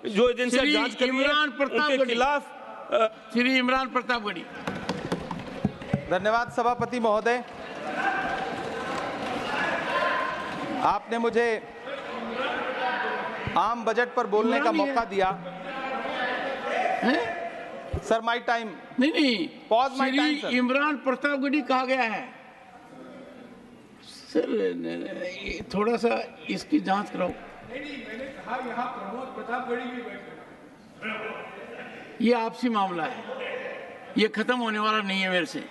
जो एजेंसियां जांच कर रही हैं उनके खिलाफ श्री इमरान प्रतापगढ़ी। धन्यवाद सभापति महोदय, आपने मुझे आम बजट पर बोलने का मौका दिया। Sir my time. नहीं, pause my time Shri Imran Pratapgarhi कहा गया है। सर थोड़ा सा इसकी जांच कराओ। मैंने कहा यहाँ प्रमोद प्रतापगढ़ी भी बैठे। ये आपसी मामला है, ये खत्म होने वाला नहीं है मेरे से।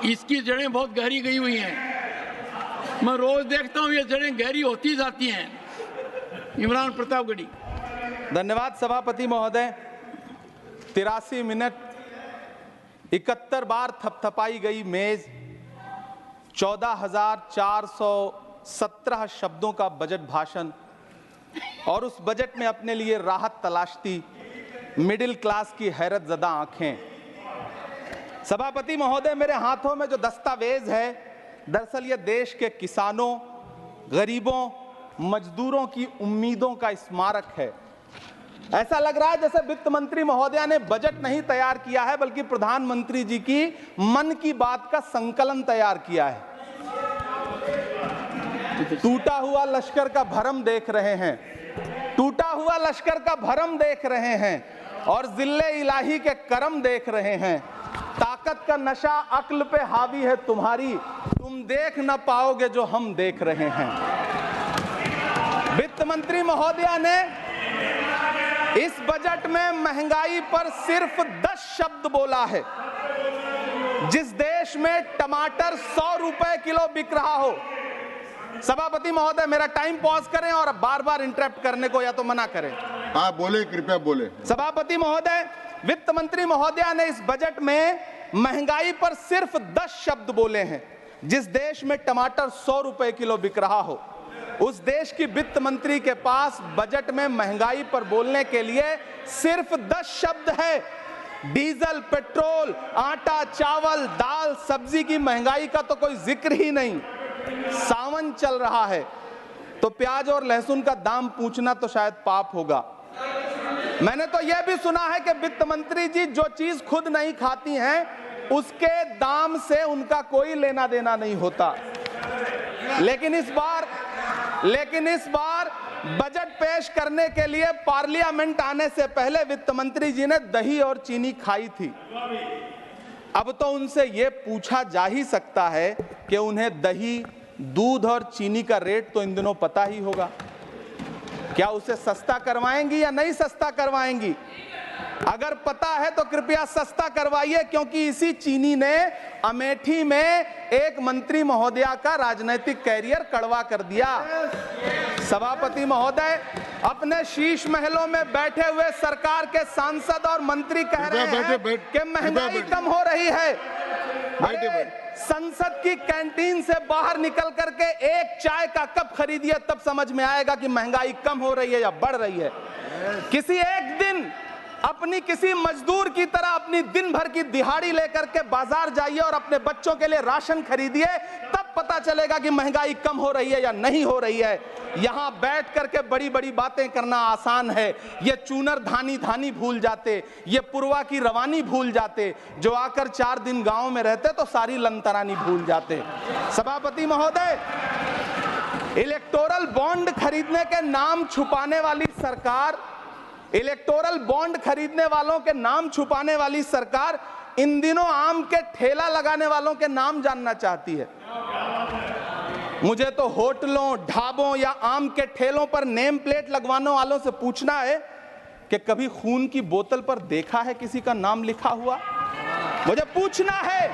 इसकी जड़ें बहुत गहरी गई हुई हैं, मैं रोज देखता हूँ ये जड़ें गहरी होती जाती हैं। इमरान प्रतापगढ़ी। धन्यवाद सभापति महोदय। 83 मिनट 71 बार थपथपाई गई मेज, 14,417 शब्दों का बजट भाषण और उस बजट में अपने लिए राहत तलाशती मिडिल क्लास की हैरतजदा आंखें। सभापति महोदय, मेरे हाथों में जो दस्तावेज है दरअसल ये देश के किसानों, गरीबों, मजदूरों की उम्मीदों का स्मारक है। ऐसा लग रहा है जैसे वित्त मंत्री महोदया ने बजट नहीं तैयार किया है बल्कि प्रधानमंत्री जी की मन की बात का संकलन तैयार किया है। टूटा हुआ लश्कर का भरम देख रहे हैं, टूटा हुआ लश्कर का भरम देख रहे हैं और जिल्ले इलाही के करम देख रहे हैं। ताकत का नशा अक्ल पे हावी है तुम्हारी, तुम देख ना पाओगे जो हम देख रहे हैं। वित्त मंत्री महोदया ने इस बजट में महंगाई पर सिर्फ 10 शब्द बोला है। जिस देश में टमाटर 100 रुपए किलो बिक रहा हो। सभापति महोदय, मेरा टाइम पॉज करें और बार बार इंटरप्ट करने को या तो मना करें। हाँ बोले, कृपया बोले। सभापति महोदय, वित्त मंत्री महोदया ने इस बजट में महंगाई पर सिर्फ 10 शब्द बोले हैं। जिस देश में टमाटर 100 रुपए किलो बिक रहा हो उस देश की वित्त मंत्री के पास बजट में महंगाई पर बोलने के लिए सिर्फ 10 शब्द है। डीजल, पेट्रोल, आटा, चावल, दाल, सब्जी की महंगाई का तो कोई जिक्र ही नहीं। सावन चल रहा है तो प्याज और लहसुन का दाम पूछना तो शायद पाप होगा। मैंने तो यह भी सुना है कि वित्त मंत्री जी जो चीज खुद नहीं खाती हैं उसके दाम से उनका कोई लेना देना नहीं होता। लेकिन इस बार बजट पेश करने के लिए पार्लियामेंट आने से पहले वित्त मंत्री जी ने दही और चीनी खाई थी। अब तो उनसे यह पूछा जा ही सकता है कि उन्हें दही, दूध और चीनी का रेट तो इन दिनों पता ही होगा। क्या उसे सस्ता करवाएंगी या नहीं सस्ता करवाएंगी? अगर पता है तो कृपया सस्ता करवाइए, क्योंकि इसी चीनी ने अमेठी में एक मंत्री महोदया का राजनीतिक कैरियर कड़वा कर दिया। सभापति महोदय, अपने शीश महलों में बैठे हुए सरकार के सांसद और मंत्री कह रहे हैं कि महंगाई कम हो रही है। संसद की कैंटीन से बाहर निकल करके एक चाय का कप खरीदिए, तब समझ में आएगा कि महंगाई कम हो रही है या बढ़ रही है। किसी एक दिन अपनी किसी मजदूर की तरह अपनी दिन भर की दिहाड़ी लेकर के बाजार जाइए और अपने बच्चों के लिए राशन खरीदिए, तब पता चलेगा कि महंगाई कम हो रही है या नहीं हो रही है। यहां बैठ करके बड़ी बड़ी बातें करना आसान है। ये चूनर धानी धानी भूल जाते, ये पुरवा की रवानी भूल जाते, जो आकर 4 दिन गांव में रहते तो सारी लंतरानी भूल जाते। सभापति महोदय, इलेक्टोरल बॉन्ड खरीदने के नाम छुपाने वाली सरकार, इलेक्टोरल बॉन्ड खरीदने वालों के नाम छुपाने वाली सरकार इन दिनों आम के ठेला लगाने वालों के नाम जानना चाहती है। मुझे तो होटलों, ढाबों या आम के ठेलों पर नेम प्लेट लगवाने वालों से पूछना है कि कभी खून की बोतल पर देखा है किसी का नाम लिखा हुआ? मुझे पूछना है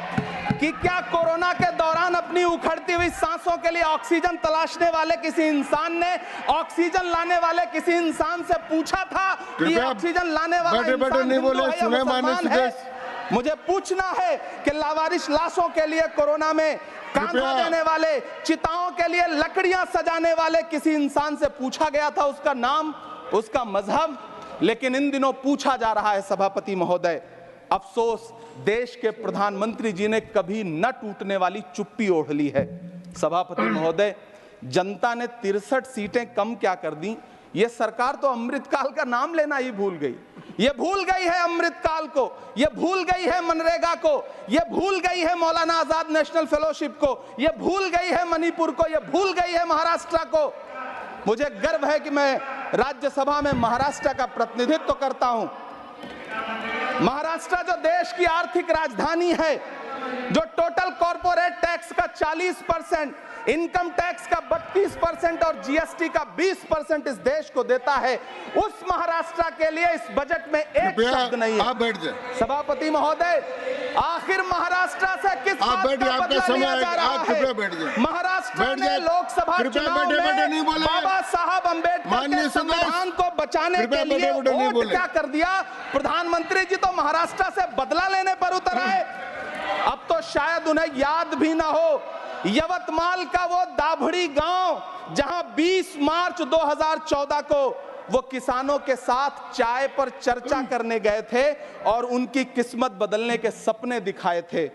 कि क्या कोरोना के दौरान अपनी उखड़ती हुई सांसों के लिए ऑक्सीजन तलाशने वाले किसी इंसान ने ऑक्सीजन लाने वाले किसी इंसान से पूछा था कि ऑक्सीजन लाने वाला इंसान हिंदू है या मुसलमान है? मुझे पूछना है कि लावारिश लाशों के लिए कोरोना में कांधा देने वाले, चिताओं के लिए लकड़ियां सजाने वाले किसी इंसान से पूछा गया था उसका नाम, उसका मजहब? लेकिन इन दिनों पूछा जा रहा है। सभापति महोदय, अफसोस देश के प्रधानमंत्री जी ने कभी न टूटने वाली चुप्पी ओढ़ ली है। सभापति महोदय, जनता ने 63 सीटें कम क्या कर दी, ये सरकार तो अमृतकाल का नाम लेना ही भूल गई। ये भूल गई है अमृतकाल को, ये भूल गई है मनरेगा को, ये भूल गई है मौलाना आजाद नेशनल फेलोशिप को, ये भूल गई है मणिपुर को, ये भूल गई है महाराष्ट्र को। मुझे गर्व है कि मैं राज्यसभा में महाराष्ट्र का प्रतिनिधित्व करता हूं। महाराष्ट्र जो देश की आर्थिक राजधानी है, जो टोटल कॉर्पोरेट टैक्स का 40%, इनकम टैक्स का 32% और जीएसटी का 20% इस देश को देता है, उस महाराष्ट्र के लिए इस बजट में एक शब्द नहीं है। आप बैठ जाए। सभापति महोदय, आखिर महाराष्ट्र से किस बात का बदला लिया जा रहा है? महाराष्ट्र में लोकसभा चुनाव में बाबा साहब अम्बेडकर के संविधान को बचाने के लिए वोट क्या कर दिया? प्रधानमंत्री जी तो महाराष्ट्र से बदला लेने पर उतर आए। अब तो शायद उन्हें याद भी ना हो यवतमाल का वो दाभड़ी गांव जहां 20 मार्च 2014 को वो किसानों के साथ चाय पर चर्चा करने गए थे और उनकी किस्मत बदलने के सपने दिखाए थे।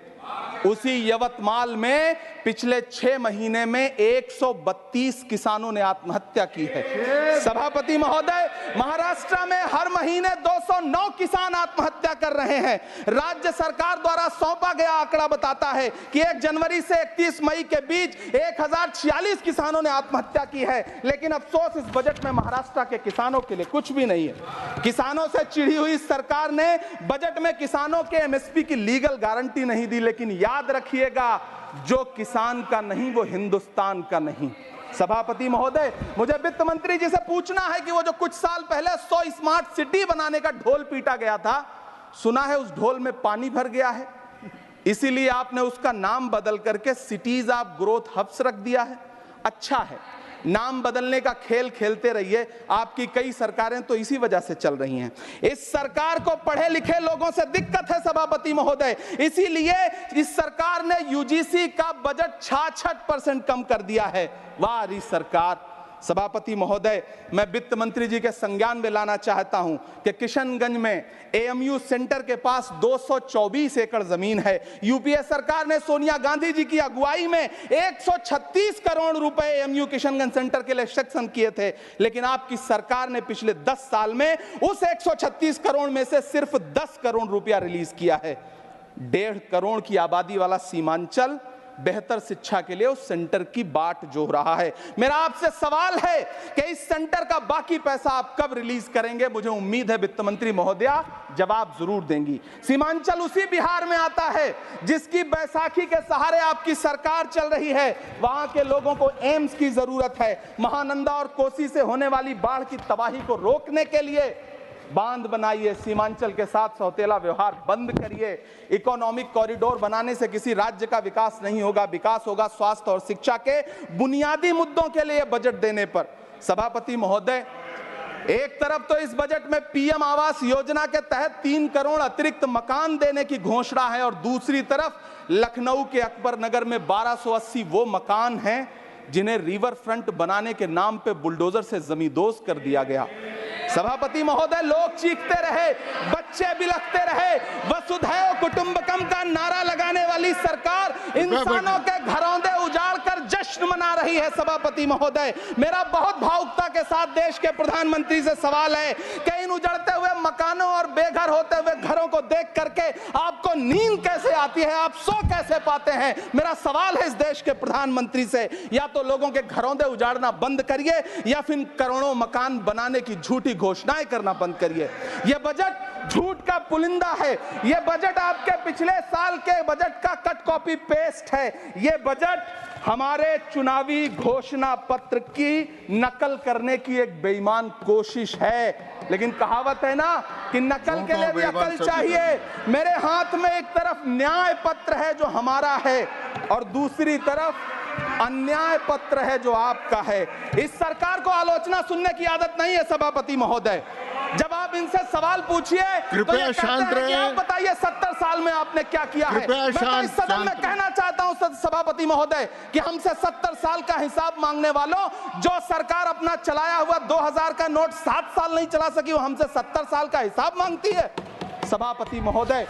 उसी यवतमाल में पिछले 6 महीने में 132 किसानों ने आत्महत्या की है। सभापति महोदय, महाराष्ट्र में हर महीने 209 किसान आत्महत्या कर रहे हैं। राज्य सरकार द्वारा सौंपा गया आंकड़ा बताता है कि 1 जनवरी से 31 मई के बीच 1046 किसानों ने आत्महत्या की है। लेकिन अफसोस, इस बजट में महाराष्ट्र के किसानों के लिए कुछ भी नहीं है। किसानों से चिढ़ी हुई सरकार ने बजट में किसानों के एमएसपी की लीगल गारंटी नहीं दी। लेकिन याद रखिएगा, जो किसान का नहीं वो हिंदुस्तान का नहीं। सभापति महोदय, मुझे वित्त मंत्री जी से पूछना है कि वो जो कुछ साल पहले 100 स्मार्ट सिटी बनाने का ढोल पीटा गया था, सुना है उस ढोल में पानी भर गया है, इसीलिए आपने उसका नाम बदल करके सिटीज ऑफ ग्रोथ हब्स रख दिया है। अच्छा है, नाम बदलने का खेल खेलते रहिए। आपकी कई सरकारें तो इसी वजह से चल रही हैं। इस सरकार को पढ़े लिखे लोगों से दिक्कत है सभापति महोदय, इसीलिए इस सरकार ने यूजीसी का बजट 66% कम कर दिया है। वाह री सरकार। सभापति महोदय, मैं वित्त मंत्री जी के संज्ञान में लाना चाहता हूं कि किशनगंज में एएमयू सेंटर के पास 224 एकड़ जमीन है। यूपीए सरकार ने सोनिया गांधी जी की अगुवाई में 136 करोड़ रुपए एएमयू किशनगंज सेंटर के लिए सेक्शन किए थे। लेकिन आपकी सरकार ने पिछले 10 साल में उस 136 करोड़ में से सिर्फ 10 करोड़ रुपया रिलीज किया है। 1.5 करोड़ की आबादी वाला सीमांचल बेहतर शिक्षा के लिए उस सेंटर की बाट जोह रहा है। मेरा आपसे सवाल है कि इस सेंटर का बाकी पैसा आप कब रिलीज करेंगे? मुझे उम्मीद है वित्त मंत्री महोदया जवाब जरूर देंगी। सीमांचल उसी बिहार में आता है जिसकी बैसाखी के सहारे आपकी सरकार चल रही है। वहां के लोगों को एम्स की जरूरत है। महानंदा और कोसी से होने वाली बाढ़ की तबाही को रोकने के लिए बांध बनाइए, सीमांचल के साथ सौतेला व्यवहार बंद करिए। इकोनॉमिक कॉरिडोर बनाने से किसी राज्य का विकास नहीं होगा, विकास होगा स्वास्थ्य और शिक्षा के बुनियादी मुद्दों के लिए बजट देने पर। सभापति महोदय, एक तरफ तो इस बजट में पीएम आवास योजना के तहत 3 करोड़ अतिरिक्त मकान देने की घोषणा है और दूसरी तरफ लखनऊ के अकबर नगर में 1280 वो मकान हैं जिन्हें रिवर फ्रंट बनाने के नाम पे बुलडोजर से जमींदोज कर दिया गया। सभापति महोदय, लोग चीखते रहे, बच्चे बिलखते रहे, वसुधैव कुटुंबकम का नारा लगाने वाली सरकार इंसानों के घरौंदे उजाड़ कर जश्न मना रही है। सभापति महोदय, मेरा बहुत भावुकता के साथ देश के प्रधानमंत्री से सवाल है कि इन उजड़ते हुए मकानों और बेघर होते हुए घरों को देख करके आपको नींद कैसे आती है, आप सो कैसे पाते हैं? मेरा सवाल है इस देश के प्रधानमंत्री से, या तो लोगों के घरौंदे उजाड़ना बंद करिए या फिर करोड़ों मकान बनाने की झूठी घोषणाएं करना बंद करिए। यह बजट झूठ का पुलिंदा है। यह बजट आपके पिछले साल के बजट का कट कॉपी पेस्ट है। यह बजट हमारे चुनावी घोषणा पत्र की नकल करने की एक बेईमान कोशिश है। लेकिन कहावत है ना कि नकल के लिए भी अकल चाहिए। मेरे हाथ में एक तरफ न्याय पत्र है जो हमारा है और दूसरी तरफ अन्याय पत्र है जो आपका है। इस सरकार को आलोचना सुनने की आदत नहीं है सभापति महोदय। जब आप इनसे सवाल पूछिए तो ये कहते हैं कि आप बताइए 70 साल में आपने क्या किया है। मैं तो इस सदन में कहना चाहता हूं सभापति महोदय कि हमसे 70 साल का हिसाब मांगने वालों, जो सरकार अपना चलाया हुआ 2000 का नोट 7 साल नहीं चला सकी, वो हमसे 70 साल का हिसाब मांगती है। सभापति महोदय,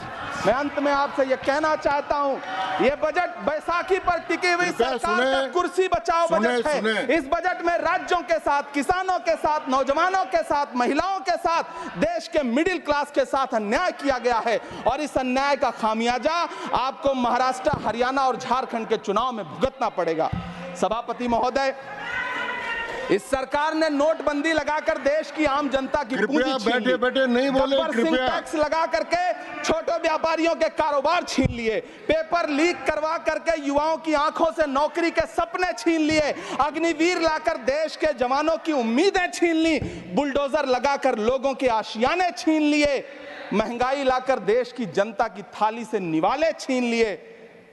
मैं अंत में आपसे यह कहना चाहता हूं, यह बजट बैसाखी पर टिकी हुई सरकार का कुर्सी बचाओ बजट है। इस बजट में राज्यों के साथ, किसानों के साथ, नौजवानों के साथ, महिलाओं के साथ, देश के मिडिल क्लास के साथ अन्याय किया गया है और इस अन्याय का खामियाजा आपको महाराष्ट्र, हरियाणा और झारखंड के चुनाव में भुगतना पड़ेगा। सभापति महोदय, इस सरकार ने नोटबंदी लगाकर देश की आम जनता की पूंजी छीन ली। बैठे नहीं बोले, कृपया टैक्स लगा करके छोटे व्यापारियों के कारोबार छीन लिए, पेपर लीक करवा करके युवाओं की आंखों से नौकरी के सपने छीन लिए, अग्निवीर लाकर देश के जवानों की उम्मीदें छीन ली, बुलडोजर लगाकर लोगों के आशियाने छीन लिए, महंगाई लाकर देश की जनता की थाली से निवाले छीन लिए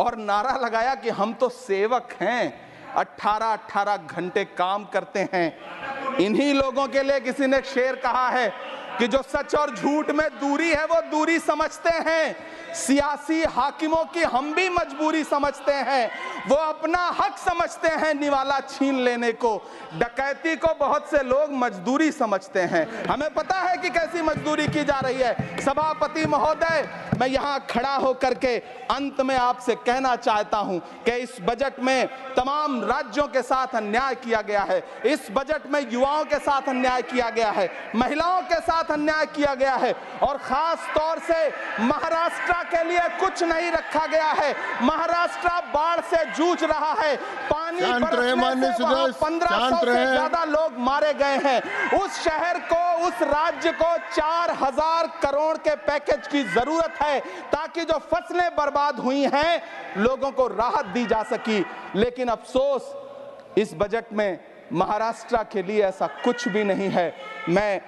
और नारा लगाया कि हम तो सेवक हैं, 18-18 घंटे काम करते हैं। इन्हीं लोगों के लिए किसी ने शेर कहा है कि जो सच और झूठ में दूरी है वो दूरी समझते हैं, सियासी हाकिमों की हम भी मजबूरी समझते हैं, वो अपना हक समझते हैं निवाला छीन लेने को, डकैती को बहुत से लोग मजदूरी समझते हैं। हमें पता है कि कैसी मजदूरी की जा रही है। सभापति महोदय, मैं यहाँ खड़ा होकर के अंत में आपसे कहना चाहता हूँ कि इस बजट में तमाम राज्यों के साथ अन्याय किया गया है, इस बजट में युवाओं के साथ अन्याय किया गया है, महिलाओं के साथ अन्याय किया गया है और खास तौर से महाराष्ट्र के लिए कुछ नहीं रखा गया है। महाराष्ट्र बाढ़ से जूझ रहा है, पानी बरसने से वहां 1500 से ज्यादा लोग मारे गए हैं। उस शहर को, उस राज्य को 4000 करोड़ के पैकेज की जरूरत है ताकि जो फसलें बर्बाद हुई हैं लोगों को राहत दी जा सकी। लेकिन अफसोस, इस बजट में महाराष्ट्र के लिए ऐसा कुछ भी नहीं है। मैं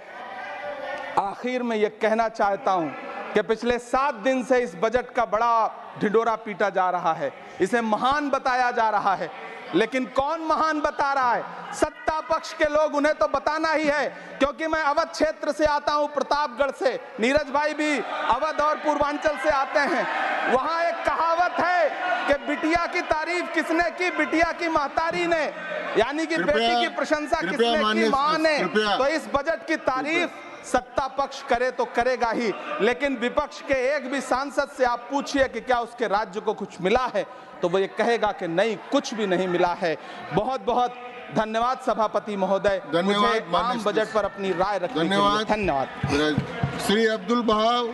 आखिर में यह कहना चाहता हूं कि पिछले 7 दिन से इस बजट का बड़ा ढिंढोरा पीटा जा रहा है, इसे महान बताया जा रहा है, लेकिन कौन महान बता रहा है? सत्ता पक्ष के लोग, उन्हें तो बताना ही है, क्योंकि मैं अवध क्षेत्र से आता हूं, प्रतापगढ़ से, नीरज भाई भी अवध और पूर्वांचल से आते हैं। वहां एक कहावत है कि बिटिया की तारीफ किसने की? बिटिया की महतारी ने, यानी कि बेटी की प्रशंसा किसने की? मां ने। तो इस बजट की तारीफ सत्ता पक्ष करे तो करेगा ही, लेकिन विपक्ष के एक भी सांसद से आप पूछिए कि क्या उसके राज्य को कुछ मिला है, तो वो ये कहेगा कि नहीं, कुछ भी नहीं मिला है। बहुत बहुत धन्यवाद सभापति महोदय, मुझे आम बजट पर अपनी राय रखने के लिए। धन्यवाद। श्री अब्दुल बहाव।